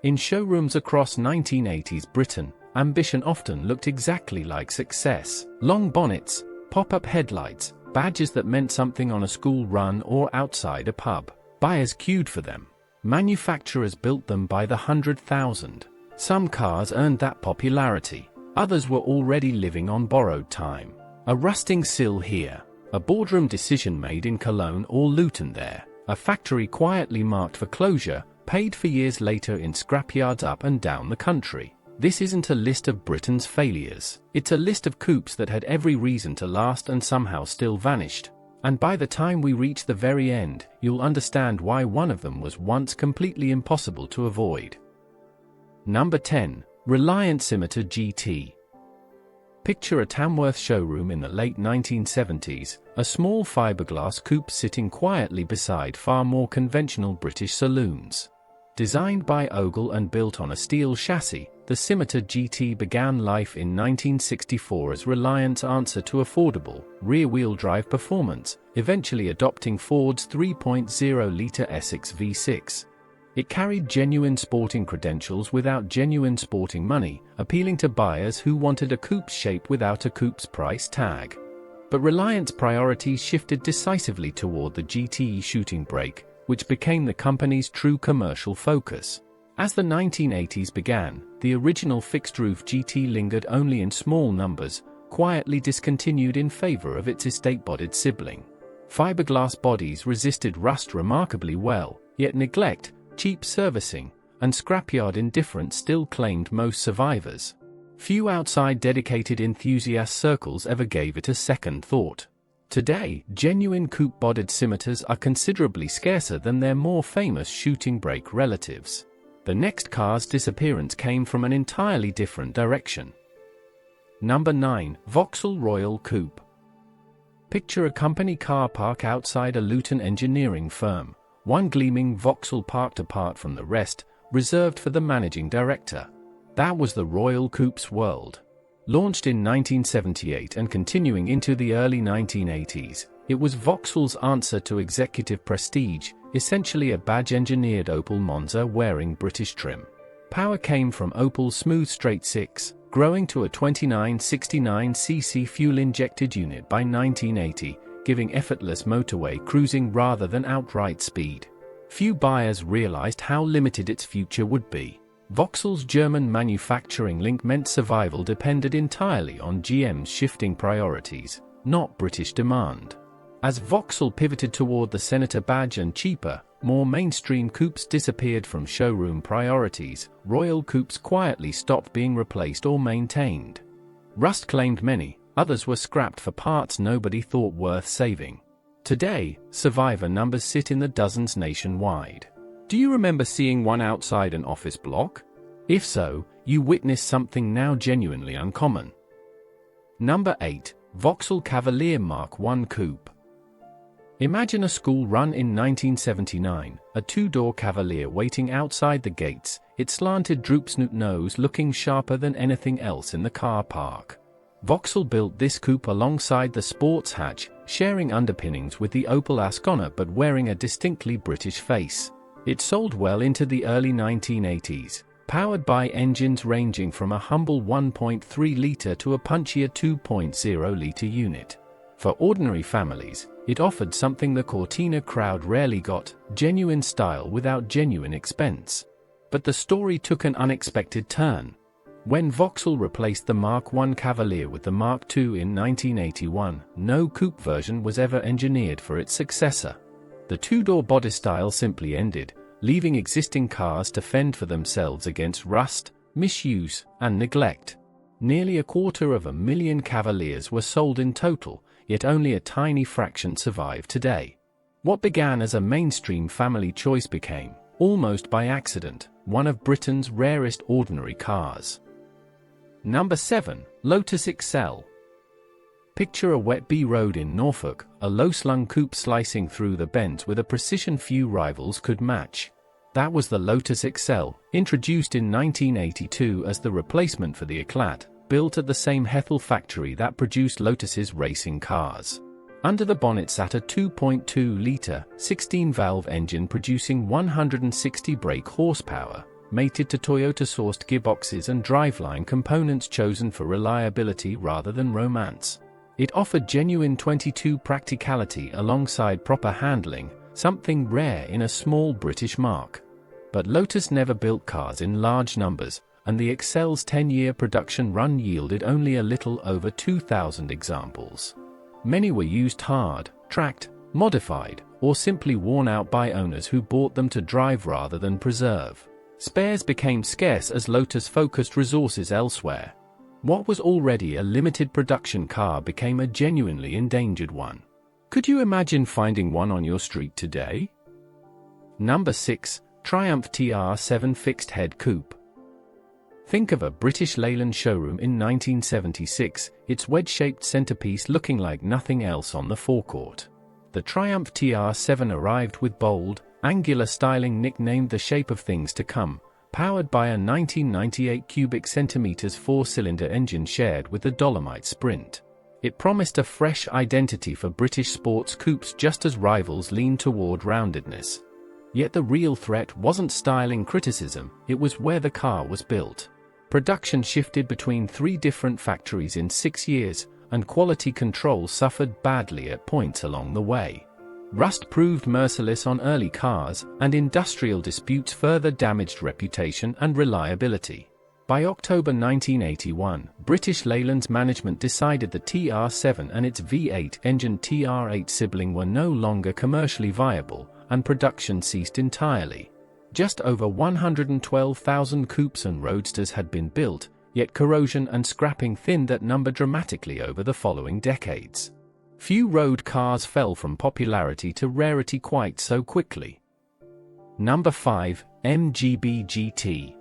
In showrooms across 1980s Britain, ambition often looked exactly like success. Long bonnets, pop-up headlights, badges that meant something on a school run or outside a pub. Buyers queued for them. Manufacturers built them by the 100,000. Some cars earned that popularity. Others were already living on borrowed time. A rusting sill here. A boardroom decision made in Cologne or Luton there. A factory quietly marked for closure, paid for years later in scrapyards up and down the country. This isn't a list of Britain's failures. It's a list of coupes that had every reason to last and somehow still vanished. And by the time we reach the very end, you'll understand why one of them was once completely impossible to avoid. Number 10. Reliant Scimitar GT. Picture a Tamworth showroom in the late 1970s, a small fiberglass coupe sitting quietly beside far more conventional British saloons. Designed by Opel and built on a steel chassis, the Scimitar GT began life in 1964 as Reliant's answer to affordable, rear-wheel drive performance, eventually adopting Ford's 3.0-litre Essex V6. It carried genuine sporting credentials without genuine sporting money, appealing to buyers who wanted a coupe's shape without a coupe's price tag. But Reliant's priorities shifted decisively toward the GT shooting brake, which became the company's true commercial focus. As the 1980s began, the original fixed-roof GT lingered only in small numbers, quietly discontinued in favor of its estate-bodied sibling. Fiberglass bodies resisted rust remarkably well, yet neglect, cheap servicing, and scrapyard indifference still claimed most survivors. Few outside dedicated enthusiast circles ever gave it a second thought. Today, genuine coupe-bodied scimitars are considerably scarcer than their more famous shooting brake relatives. The next car's disappearance came from an entirely different direction. Number 9. Vauxhall Royale Coupe. Picture a company car park outside a Luton engineering firm. One gleaming Vauxhall parked apart from the rest, reserved for the managing director. That was the Royal Coupe's world. Launched in 1978 and continuing into the early 1980s, it was Vauxhall's answer to executive prestige, essentially a badge-engineered Opel Monza wearing British trim. Power came from Opel's smooth straight 6, growing to a 2969cc fuel-injected unit by 1980, giving effortless motorway cruising rather than outright speed. Few buyers realized how limited its future would be. Vauxhall's German manufacturing link meant survival depended entirely on GM's shifting priorities, not British demand. As Vauxhall pivoted toward the Senator badge and cheaper, more mainstream coupes disappeared from showroom priorities, Royal Coupes quietly stopped being replaced or maintained. Rust claimed many, others were scrapped for parts nobody thought worth saving. Today, survivor numbers sit in the dozens nationwide. Do you remember seeing one outside an office block? If so, you witnessed something now genuinely uncommon. Number 8. Vauxhall Cavalier Mk1 Coupe. Imagine a school run in 1979, a two-door Cavalier waiting outside the gates, its slanted droop-snoot nose looking sharper than anything else in the car park. Vauxhall built this coupe alongside the sports hatch, sharing underpinnings with the Opel Ascona but wearing a distinctly British face. It sold well into the early 1980s, powered by engines ranging from a humble 1.3-litre to a punchier 2.0-litre unit. For ordinary families, it offered something the Cortina crowd rarely got, genuine style without genuine expense. But the story took an unexpected turn. When Vauxhall replaced the Mk1 Cavalier with the Mk2 in 1981, no coupe version was ever engineered for its successor. The two-door body style simply ended, leaving existing cars to fend for themselves against rust, misuse, and neglect. Nearly 250,000 Cavaliers were sold in total, yet only a tiny fraction survive today. What began as a mainstream family choice became, almost by accident, one of Britain's rarest ordinary cars. Number 7. Lotus Excel. Picture a wet bee road in Norfolk, a low-slung coupe slicing through the bends with a precision few rivals could match. That was the Lotus Excel, introduced in 1982 as the replacement for the Eclat, built at the same Hethel factory that produced Lotus's racing cars. Under the bonnet sat a 2.2-litre, 16-valve engine producing 160 brake horsepower. mated to Toyota-sourced gearboxes and driveline components chosen for reliability rather than romance. It offered genuine 22 practicality alongside proper handling, something rare in a small British marque. But Lotus never built cars in large numbers, and the Excel's 10-year production run yielded only a little over 2,000 examples. Many were used hard, tracked, modified, or simply worn out by owners who bought them to drive rather than preserve. Spares became scarce as Lotus focused resources elsewhere. What was already a limited production car became a genuinely endangered one. Could you imagine finding one on your street today? Number 6. Triumph TR7 Fixed-Head Coupe. Think of a British Leyland showroom in 1976, its wedge-shaped centerpiece looking like nothing else on the forecourt. The Triumph TR7 arrived with bold, angular styling nicknamed the shape of things to come, powered by a 1998 cubic centimeters four-cylinder engine shared with the Dolomite Sprint. It promised a fresh identity for British sports coupes just as rivals leaned toward roundedness. Yet the real threat wasn't styling criticism, it was where the car was built. Production shifted between 3 different factories in 6 years, and quality control suffered badly at points along the way. Rust proved merciless on early cars, and industrial disputes further damaged reputation and reliability. By October 1981, British Leyland's management decided the TR7 and its V8 engine TR8 sibling were no longer commercially viable, and production ceased entirely. Just over 112,000 coupes and roadsters had been built, yet corrosion and scrapping thinned that number dramatically over the following decades. Few road cars fell from popularity to rarity quite so quickly. Number 5. MGB GT.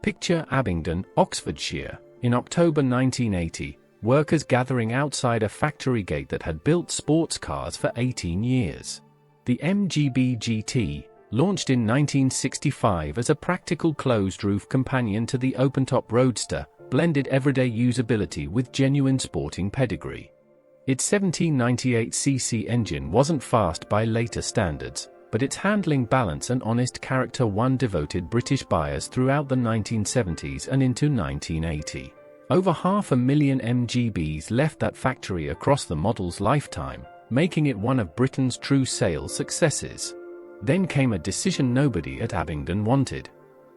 Picture Abingdon, Oxfordshire, in October 1980, workers gathering outside a factory gate that had built sports cars for 18 years. The MGB GT, launched in 1965 as a practical closed-roof companion to the open-top Roadster, blended everyday usability with genuine sporting pedigree. Its 1798cc engine wasn't fast by later standards, but its handling balance and honest character won devoted British buyers throughout the 1970s and into 1980. Over 500,000 MGBs left that factory across the model's lifetime, making it one of Britain's true sales successes. Then came a decision nobody at Abingdon wanted.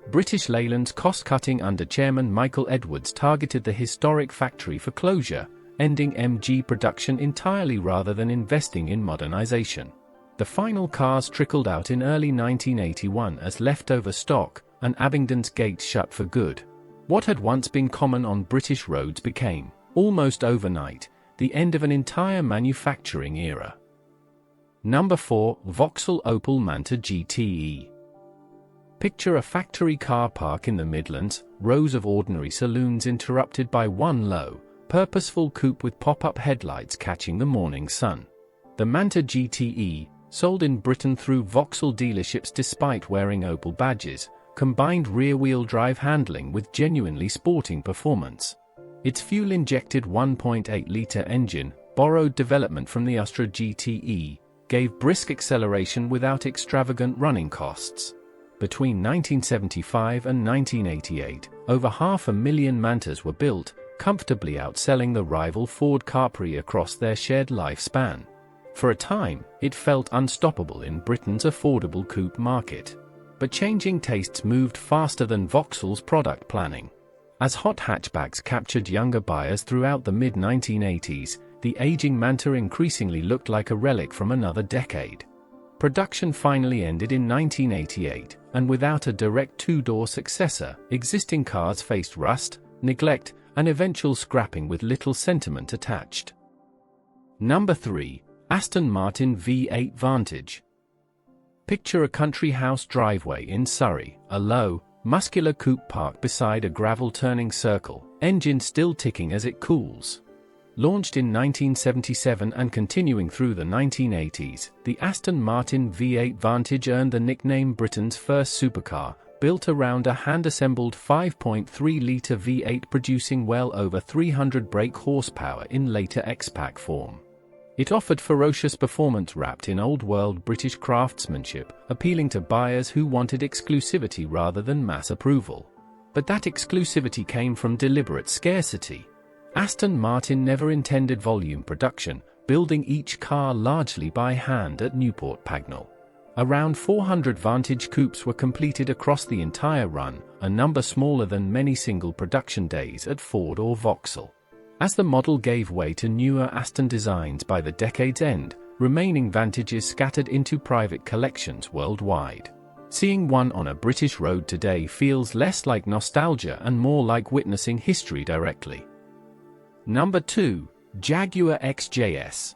British Leyland's cost-cutting under chairman Michael Edwards targeted the historic factory for closure, ending MG production entirely rather than investing in modernization. The final cars trickled out in early 1981 as leftover stock, and Abingdon's gates shut for good. What had once been common on British roads became, almost overnight, the end of an entire manufacturing era. Number 4. Vauxhall Opel Manta GTE. Picture a factory car park in the Midlands, rows of ordinary saloons interrupted by one low, purposeful coupe with pop-up headlights catching the morning sun. The Manta GTE, sold in Britain through Vauxhall dealerships despite wearing Opel badges, combined rear-wheel drive handling with genuinely sporting performance. Its fuel-injected 1.8-litre engine, borrowed development from the Astra GTE, gave brisk acceleration without extravagant running costs. Between 1975 and 1988, over 500,000 Mantas were built, comfortably outselling the rival Ford Capri across their shared lifespan. For a time, it felt unstoppable in Britain's affordable coupe market. But changing tastes moved faster than Vauxhall's product planning. As hot hatchbacks captured younger buyers throughout the mid-1980s, the aging Manta increasingly looked like a relic from another decade. Production finally ended in 1988, and without a direct two-door successor, existing cars faced rust, neglect, and eventual scrapping with little sentiment attached. Number 3. Aston Martin V8 Vantage. Picture a country house driveway in Surrey, a low, muscular coupe parked beside a gravel-turning circle, engine still ticking as it cools. Launched in 1977 and continuing through the 1980s, the Aston Martin V8 Vantage earned the nickname Britain's first supercar, built around a hand-assembled 5.3-litre V8 producing well over 300 brake horsepower in later X-Pack form. It offered ferocious performance wrapped in old-world British craftsmanship, appealing to buyers who wanted exclusivity rather than mass approval. But that exclusivity came from deliberate scarcity. Aston Martin never intended volume production, building each car largely by hand at Newport Pagnell. Around 400 Vantage coupes were completed across the entire run, a number smaller than many single production days at Ford or Vauxhall. As the model gave way to newer Aston designs by the decade's end, remaining Vantages scattered into private collections worldwide. Seeing one on a British road today feels less like nostalgia and more like witnessing history directly. Number 2. Jaguar XJS.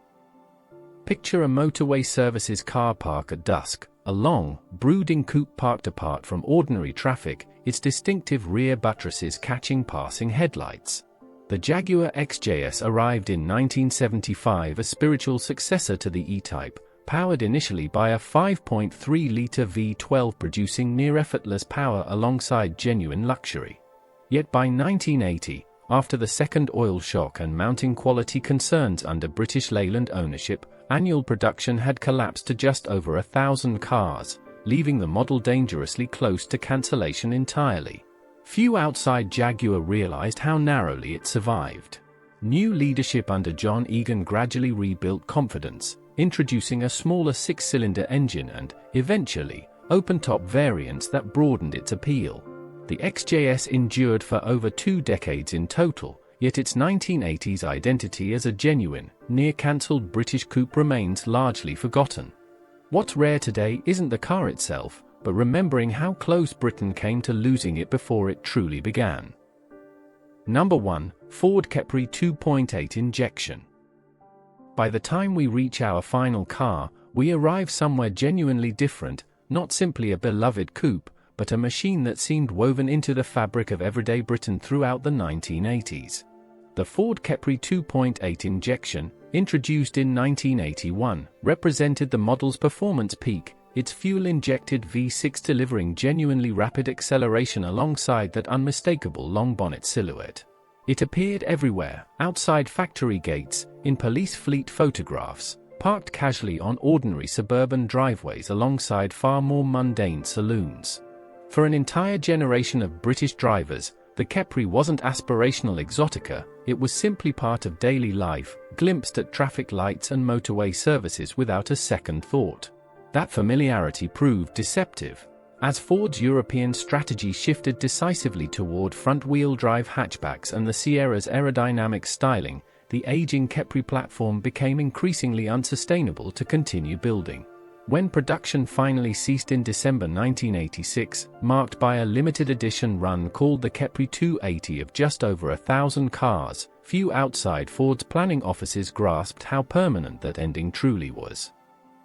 Picture a motorway services car park at dusk, a long, brooding coupe parked apart from ordinary traffic, its distinctive rear buttresses catching passing headlights. The Jaguar XJS arrived in 1975, a spiritual successor to the E-Type, powered initially by a 5.3-litre V12 producing near-effortless power alongside genuine luxury. Yet by 1980, after the second oil shock and mounting quality concerns under British Leyland ownership, annual production had collapsed to just over 1,000 cars, leaving the model dangerously close to cancellation entirely. Few outside Jaguar realized how narrowly it survived. New leadership under John Egan gradually rebuilt confidence, introducing a smaller six-cylinder engine and, eventually, open-top variants that broadened its appeal. The XJS endured for over 2 decades in total, yet its 1980s identity as a genuine, near-cancelled British coupe remains largely forgotten. What's rare today isn't the car itself, but remembering how close Britain came to losing it before it truly began. Number 1. Ford Capri 2.8 injection. By the time we reach our final car, we arrive somewhere genuinely different, not simply a beloved coupe, but a machine that seemed woven into the fabric of everyday Britain throughout the 1980s. The Ford Capri 2.8 injection, introduced in 1981, represented the model's performance peak, its fuel-injected V6 delivering genuinely rapid acceleration alongside that unmistakable long bonnet silhouette. It appeared everywhere, outside factory gates, in police fleet photographs, parked casually on ordinary suburban driveways alongside far more mundane saloons. For an entire generation of British drivers, the Capri wasn't aspirational exotica, it was simply part of daily life, glimpsed at traffic lights and motorway services without a second thought. That familiarity proved deceptive. As Ford's European strategy shifted decisively toward front-wheel drive hatchbacks and the Sierra's aerodynamic styling, the aging Capri platform became increasingly unsustainable to continue building. When production finally ceased in December 1986, marked by a limited edition run called the Capri 280 of just over 1,000 cars, few outside Ford's planning offices grasped how permanent that ending truly was.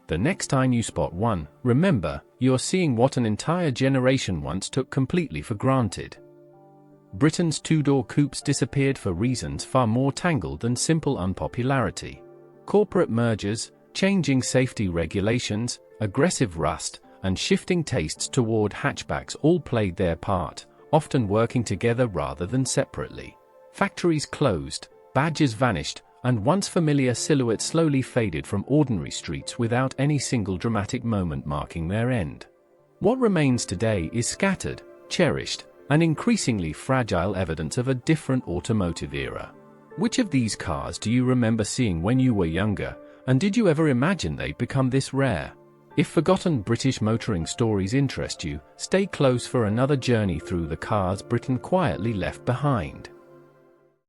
The next time you spot one, remember, you're seeing what an entire generation once took completely for granted. Britain's two-door coupes disappeared for reasons far more tangled than simple unpopularity. Corporate mergers, changing safety regulations, aggressive rust, and shifting tastes toward hatchbacks all played their part, often working together rather than separately. Factories closed, badges vanished, and once familiar silhouettes slowly faded from ordinary streets without any single dramatic moment marking their end. What remains today is scattered, cherished, and increasingly fragile evidence of a different automotive era. Which of these cars do you remember seeing when you were younger, and did you ever imagine they'd become this rare? If forgotten British motoring stories interest you, stay close for another journey through the cars Britain quietly left behind.